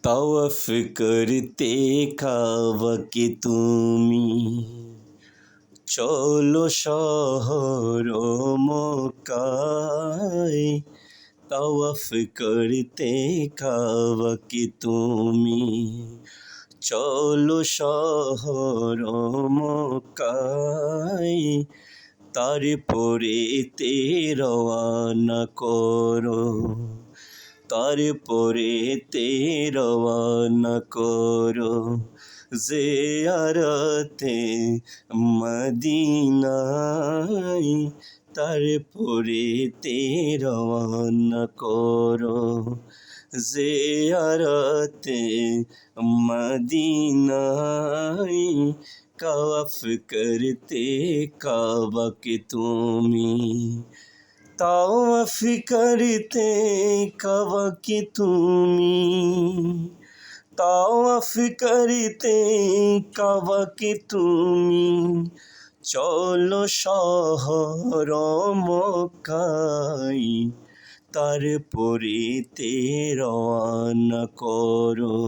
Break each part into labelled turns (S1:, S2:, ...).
S1: तौफ करते কাবাকে তুমি চলো শহর মক্কায় তওয়াফ করতে কাবাকে তুমি চলো শহর মক্কায় তারপরেতে রওয়ানা করো তারপরেতে রওয়ানা করো জিয়ারতে মদিনায় তারপরেতে রওয়ানা করো জিয়ারতে মদিনায় তওয়াফ করতে কাবাকে তুমি तौफ करते কাবাকে তুমি तौफ करते কাবাকে তুমি চলো শহর মক্কায় তারপরেতে রওয়ানা করো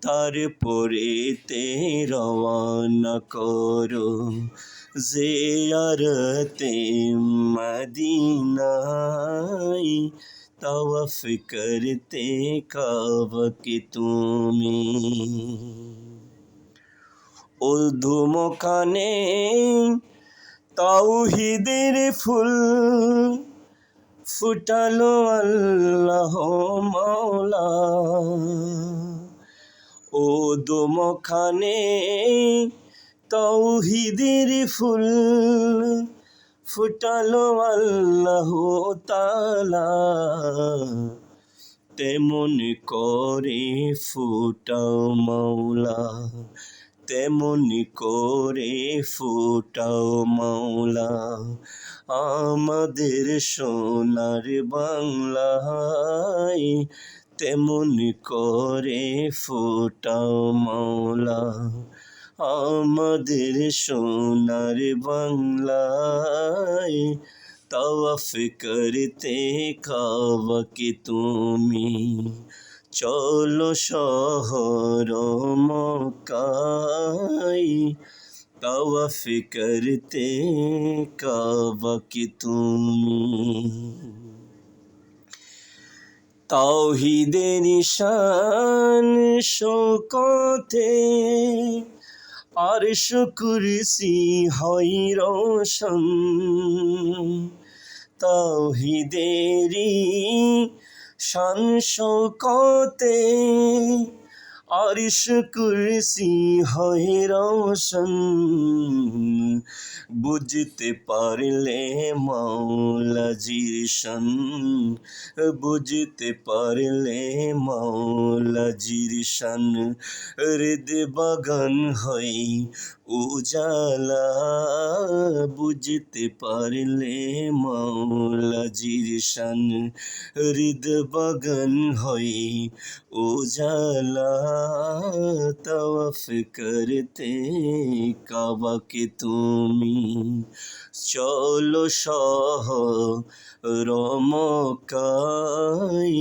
S1: তারপরেতে রওয়ানা করো জিয়ারতে মদিনায় তওয়াফ করতে কাবাকে তুমি উর্ধুমখানে তাওহীদের ফুল ফুটালো আল্লাহ মাওলা উর্ধুমখানে তাওহীদের ফুল ফুটালো আল্লাহ তাআলা তেমন করে ফুটাও মাওলা তেমন করে ফুটাও মাওলা আমাদের সোনার বাংলায় তেমন করে ফুটাও মাওলা আমাদের সোনার বাংলায় তওয়াফ করতে কাবাকে তুমি চলো শহর মক্কায় তওয়াফ করতে কাবাকে তুমি তাওহীদের শান শওকতে আরশ কুরসি হয় রোশন তাওহীদেরই শান শওকতে আরশ কুরসি হয় রোশন বুঝতে পারলে মাওলাজির শান বুঝতে পারলে মাওলাজির শান হৃদ বাগান হয় উজালা বুঝতে পারলে মাওলাজির শান হৃদ বাগান হয় উজালা তওয়াফ করতে কাবাকে তুমি চলো শহর মক্কায়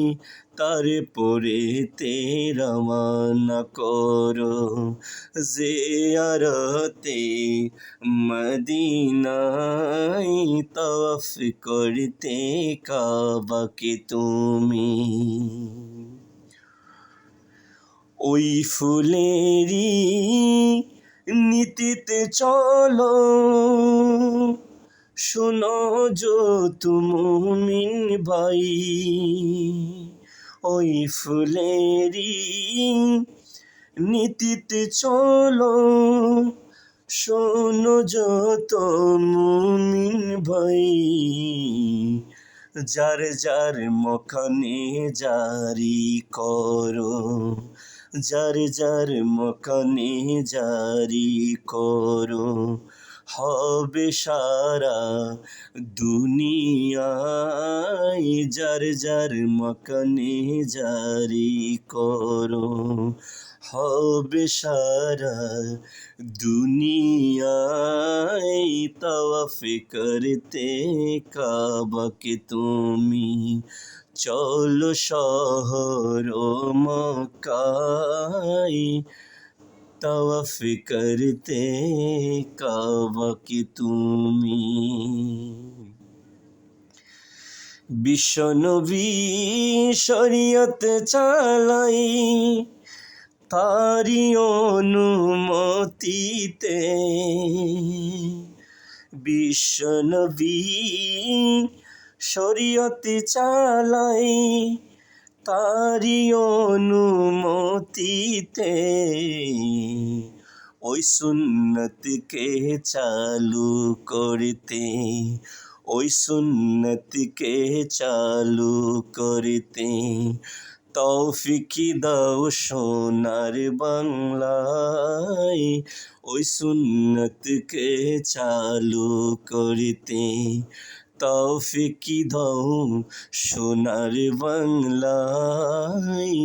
S1: তারপরেতে রওয়ানা করো জিয়ারতে মদিনায় তওয়াফ করতে কাবাকে তুমি ওই ফুলেরই নীতিতে চলো শোনো যত মুমিন ভাই ওই ফুলেরই নীতিতে চলো শোনো যত মুমিন ভাই যার যার মকানে জারি করো যার যার মকানে জারি করো হবে সারা দুনিয়ায় যার যার মকানে জারি করো হবে সারা দুনিয়ায় তওয়াফ করতে কাবাকে তুমি চলো শহর মক্কায় তাওয়াফ করতে কাবা কি তুমি। বিশ্বনবী শরীয়ত চালাই তারি অনুমতিতে, বিশ্বনবী শরীয়ত চালাই তারি অনুমতিতে, ওই সুন্নতকে চালু করতে, ওই সুন্নতকে চালু করতে তৌফিক দাও সোনার বাংলায়, ওই সুন্নতকে চালু করতে তৌফিক দাও সোনার বাংলায়,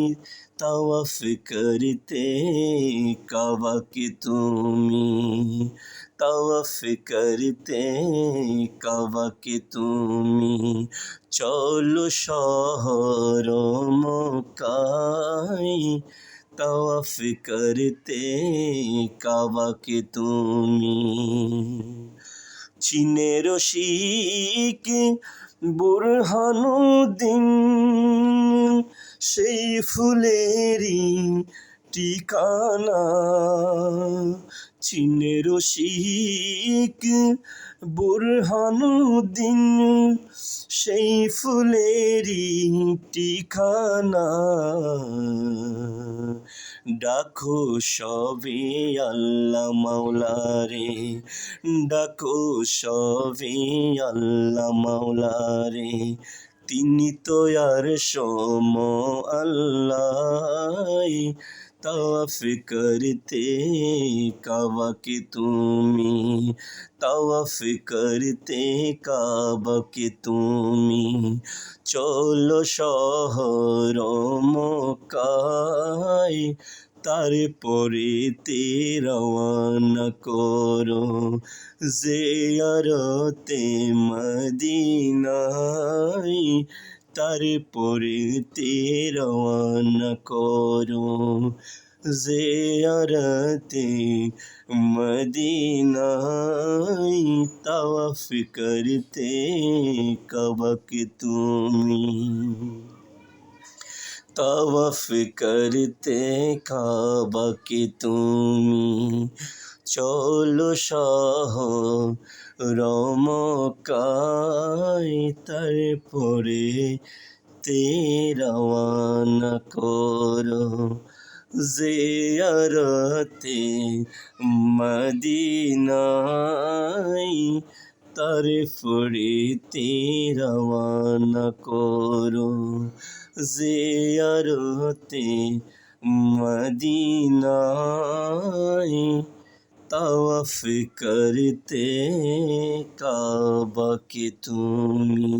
S1: তাওয়াফ করতে কাবা কি তুমি, তাওয়াফ করতে কাবা কি তুমি। চলো শহর মক্কায় তাওয়াফ করতে কাবা কি তুমি। চীনের শিখ বুরহানুদ্দিন সেই ফুলেরই ঠিকানা, চীনের শিখ বুরহানুদ্দিন সেই ফুলেরই ঠিকানা। ডাকো সবে আল্লাহ মাওলারে, ডাকো সবে আল্লাহ মাওলারে, তিনি তো আর সম আল্লাহ, তাওয়াফ করতে কাবা কি তুমি, তাওয়াফ করতে কাবা কি তুমি। চলো শহর মক্কায় তারপরে রওয়ানা করো জিয়ারতে মদিনায়, তারপরে রওয়ানা করো জিয়ারতে মদিনায়, তাওয়াফ করতে কাবা কি তুমি, তাওয়াফ করতে কাবা কি তুমি। চলো শহর মক্কায় তারপরে রওয়ানা করো জিয়ারতে মদিনায়, তারপরে রওয়ানা করো জিয়ারতে মদিনায়, তাওয়াফ করতে কাবা কি তুমি।